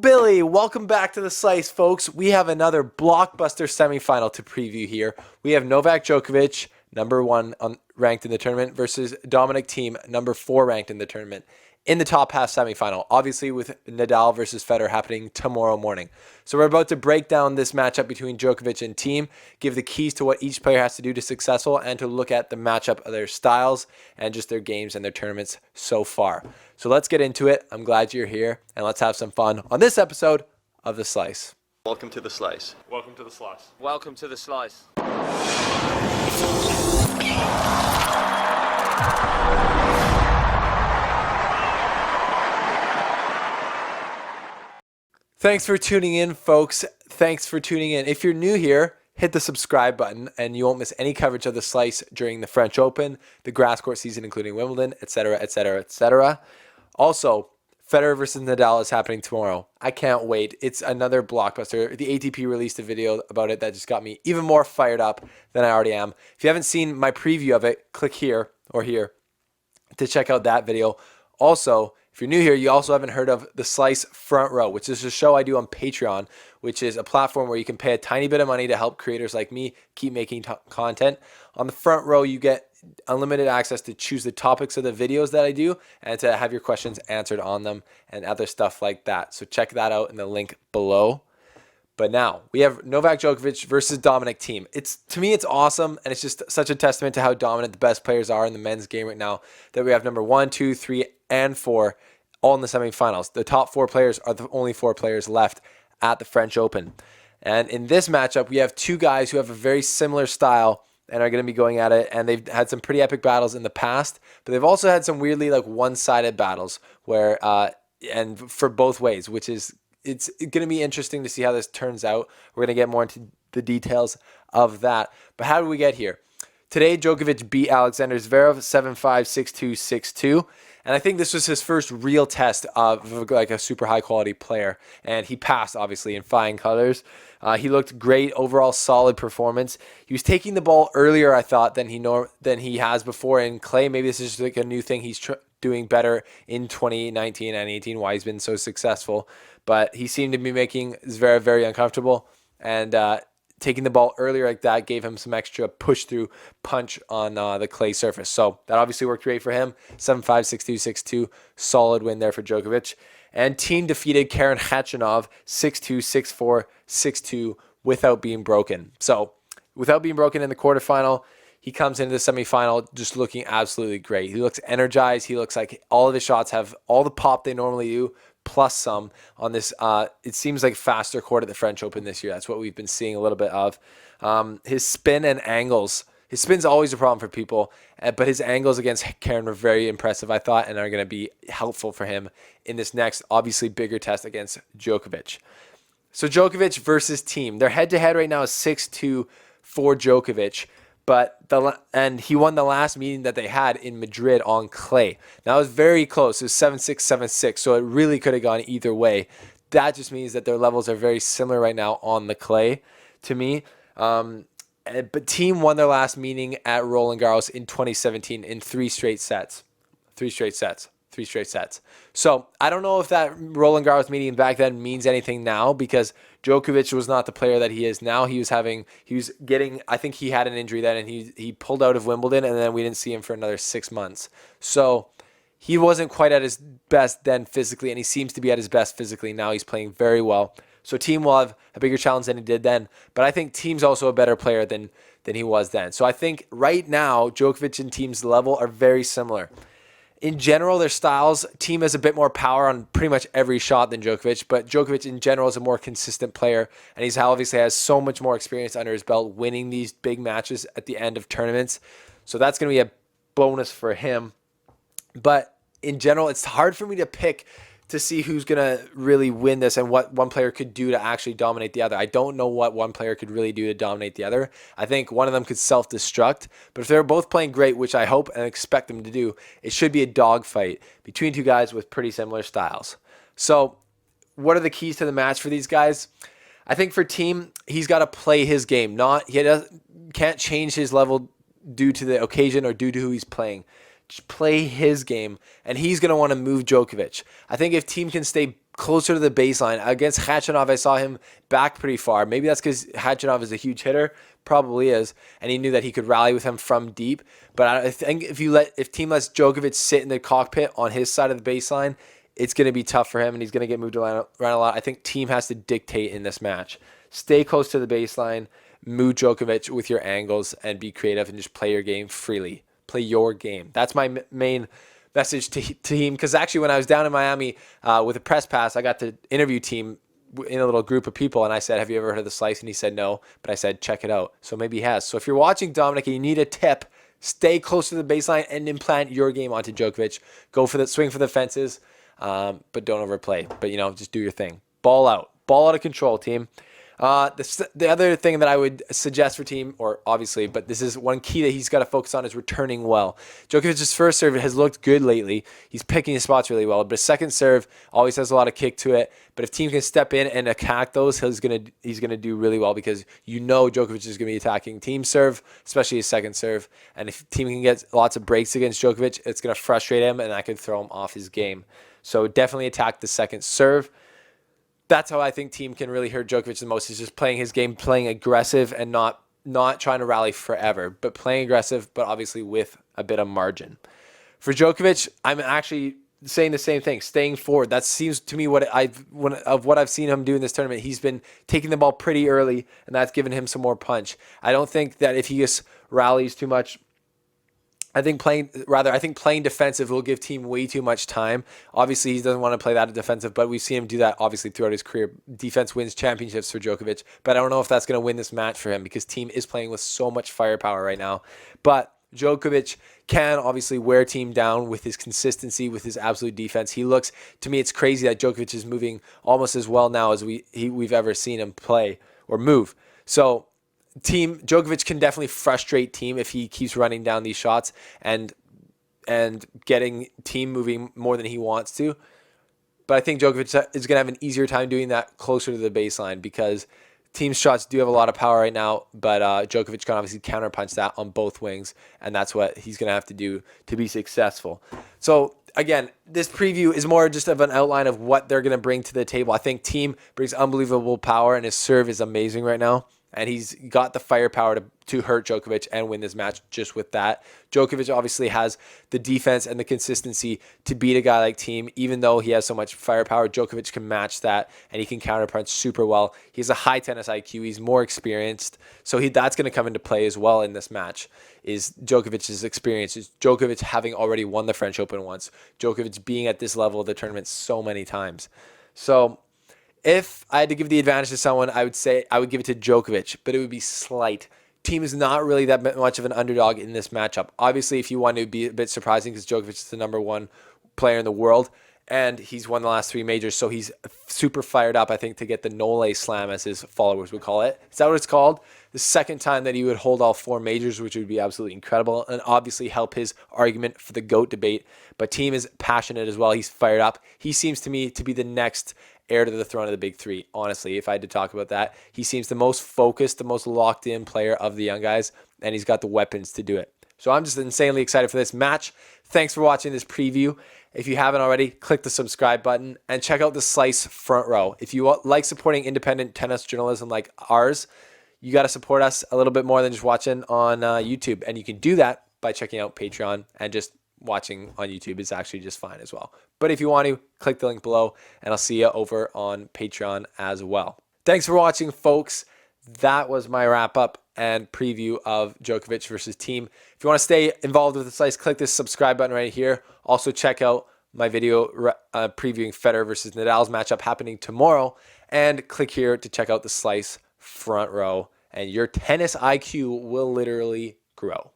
Billy, welcome back to the Slice, folks. We have another blockbuster semifinal to preview here. We have Novak Djokovic, number 1 ranked in the tournament, versus Dominic Thiem, number 4 ranked in the tournament, in the top half semifinal, obviously with Nadal versus Federer happening tomorrow morning. So we're about to break down this matchup between Djokovic and Thiem, give the keys to what each player has to do to successful, and to look at the matchup of their styles and just their games and their tournaments so far. So let's get into it. I'm glad you're here, and let's have some fun on this episode of The Slice. Welcome to The Slice. Welcome to The Slice. Welcome to The Slice. Thanks for tuning in, folks. Thanks for tuning in. If you're new here, hit the subscribe button and you won't miss any coverage of The Slice during the French Open, the grass court season, including Wimbledon, etc., etc., etc. Also, Federer versus Nadal is happening tomorrow. I can't wait. It's another blockbuster. The ATP released a video about it that just got me even more fired up than I already am. If you haven't seen my preview of it, click here or here to check out that video. Also, if you're new here, you also haven't heard of The Slice Front Row, which is a show I do on Patreon, which is a platform where you can pay a tiny bit of money to help creators like me keep making content. On the Front Row, you get unlimited access to choose the topics of the videos that I do and to have your questions answered on them and other stuff like that. So check that out in the link below. But now we have Novak Djokovic versus Dominic Thiem. To me, it's awesome, and it's just such a testament to how dominant the best players are in the men's game right now that we have number 1, 2, 3, and 4 all in the semifinals. The top 4 players are the only 4 players left at the French Open. And in this matchup, we have 2 guys who have a very similar style and are going to be going at it, and they've had some pretty epic battles in the past, but they've also had some weirdly like one-sided battles where and for both ways, which is it's going to be interesting to see how this turns out. We're going to get more into the details of that. But how did we get here? Today, Djokovic beat Alexander Zverev 7-5, 6-2, 6-2. And I think this was his first real test of like a super high quality player. And he passed, obviously, in flying colors. He looked great, overall solid performance. He was taking the ball earlier, I thought, than he has before in clay. Maybe this is just like a new thing he's doing better in 2019 and 18, why he's been so successful. But he seemed to be making Zverev very uncomfortable, and taking the ball earlier like that gave him some extra push-through punch on the clay surface. So that obviously worked great for him. 7-5, 6-2, 6-2. Solid win there for Djokovic. And Thiem defeated Karen Khachanov 6-2, 6-4, 6-2 without being broken. So without being broken in the quarterfinal, he comes into the semifinal just looking absolutely great. He looks energized. He looks like all of his shots have all the pop they normally do, plus some on this. It seems like faster court at the French Open this year. That's what we've been seeing a little bit of. His spin and angles. His spin's always a problem for people, but his angles against Karen were very impressive, I thought, and are going to be helpful for him in this next, obviously bigger test against Djokovic. So Djokovic versus Thiem. Their head-to-head right now is 6-2 for Djokovic. And he won the last meeting that they had in Madrid on clay. Now it was very close. It was 7-6, 7-6. So it really could have gone either way. That just means that their levels are very similar right now on the clay to me. But Thiem won their last meeting at Roland Garros in 2017 in 3 straight sets. 3 straight sets. So I don't know if that Roland Garros meeting back then means anything now, because Djokovic was not the player that he is now. I think he had an injury then, and he pulled out of Wimbledon, and then we didn't see him for another 6 months. So he wasn't quite at his best then physically, and he seems to be at his best physically now. He's playing very well. So Thiem will have a bigger challenge than he did then. But I think Thiem's also a better player than he was then. So I think right now, Djokovic and Thiem's level are very similar. In general, their styles, Thiem has a bit more power on pretty much every shot than Djokovic, but Djokovic in general is a more consistent player, and he's obviously has so much more experience under his belt winning these big matches at the end of tournaments. So that's going to be a bonus for him. But in general, it's hard for me to pick to see who's going to really win this and what one player could do to actually dominate the other. I don't know what one player could really do to dominate the other. I think one of them could self-destruct, but if they're both playing great, which I hope and expect them to do, it should be a dogfight between 2 guys with pretty similar styles. So what are the keys to the match for these guys? I think for Thiem, he's got to play his game. Can't change his level due to the occasion or due to who he's playing. Just play his game, and he's going to want to move Djokovic. I think if Thiem can stay closer to the baseline. Against Khachanov, I saw him back pretty far. Maybe that's because Khachanov is a huge hitter. Probably is. And he knew that he could rally with him from deep. But I think if Thiem lets Djokovic sit in the cockpit on his side of the baseline, it's going to be tough for him, and he's going to get moved around a lot. I think Thiem has to dictate in this match. Stay close to the baseline, move Djokovic with your angles, and be creative and just play your game freely. Play your game. That's my main message to Thiem, because actually when I was down in Miami with a press pass, I got to interview Thiem in a little group of people, and I said, have you ever heard of the slice? And he said no, but I said, check it out. So maybe he has. So if you're watching, Dominic, and you need a tip, stay close to the baseline and implant your game onto Djokovic. Go for the swing for the fences, but don't overplay. But, just do your thing. Ball out. Ball out of control, team. The other thing that I would suggest for Thiem, or obviously, but this is one key that he's got to focus on, is returning well. Djokovic's first serve has looked good lately. He's picking his spots really well, but his second serve always has a lot of kick to it. But if Thiem can step in and attack those, he's gonna do really well, because Djokovic is gonna be attacking Thiem's serve, especially his second serve. And if Thiem can get lots of breaks against Djokovic, it's gonna frustrate him, and that could throw him off his game. So definitely attack the second serve. That's how I think Thiem can really hurt Djokovic the most, is just playing his game, playing aggressive, and not trying to rally forever, but playing aggressive, but obviously with a bit of margin. For Djokovic, I'm actually saying the same thing, staying forward. That seems to me what I've seen him do in this tournament. He's been taking the ball pretty early, and that's given him some more punch. I don't think that if he just rallies too much, I think playing defensive will give Thiem way too much time. Obviously, he doesn't want to play that defensive, but we've seen him do that obviously throughout his career. Defense wins championships for Djokovic, but I don't know if that's going to win this match for him, because Thiem is playing with so much firepower right now. But Djokovic can obviously wear Thiem down with his consistency, with his absolute defense. To me, it's crazy that Djokovic is moving almost as well now as we've ever seen him play or move. So Djokovic can definitely frustrate Thiem if he keeps running down these shots and getting Thiem moving more than he wants to. But I think Djokovic is going to have an easier time doing that closer to the baseline, because Thiem's shots do have a lot of power right now, but Djokovic can obviously counterpunch that on both wings, and that's what he's going to have to do to be successful. So again, this preview is more just of an outline of what they're going to bring to the table. I think Thiem brings unbelievable power, and his serve is amazing right now. And he's got the firepower to hurt Djokovic and win this match just with that. Djokovic obviously has the defense and the consistency to beat a guy like Thiem. Even though he has so much firepower, Djokovic can match that, and he can counterpunch super well. He has a high tennis IQ. He's more experienced. So that's going to come into play as well in this match, is Djokovic's experience. Is Djokovic having already won the French Open once. Djokovic being at this level of the tournament so many times. So if I had to give the advantage to someone, I would say I would give it to Djokovic, but it would be slight. Thiem is not really that much of an underdog in this matchup. Obviously, if you want to be a bit surprising, because Djokovic is the number one player in the world, and he's won the last 3 majors, so he's super fired up, I think, to get the Nole Slam, as his followers would call it. Is that what it's called? The second time that he would hold all 4 majors, which would be absolutely incredible, and obviously help his argument for the GOAT debate. But Thiem is passionate as well. He's fired up. He seems to me to be the next heir to the throne of the big three. Honestly, if I had to talk about that, he seems the most focused, the most locked in player of the young guys, and he's got the weapons to do it. So I'm just insanely excited for this match. Thanks for watching this preview. If you haven't already, click the subscribe button and check out the Slice Front Row. If you like supporting independent tennis journalism like ours, you got to support us a little bit more than just watching on YouTube. And you can do that by checking out Patreon, and just watching on YouTube is actually just fine as well. But if you want to, click the link below, and I'll see you over on Patreon as well. Thanks for watching, folks. That was my wrap-up and preview of Djokovic versus Thiem. If you want to stay involved with the Slice, click this subscribe button right here. Also, check out my video previewing Federer versus Nadal's matchup happening tomorrow. And click here to check out the Slice Front Row. And your tennis IQ will literally grow.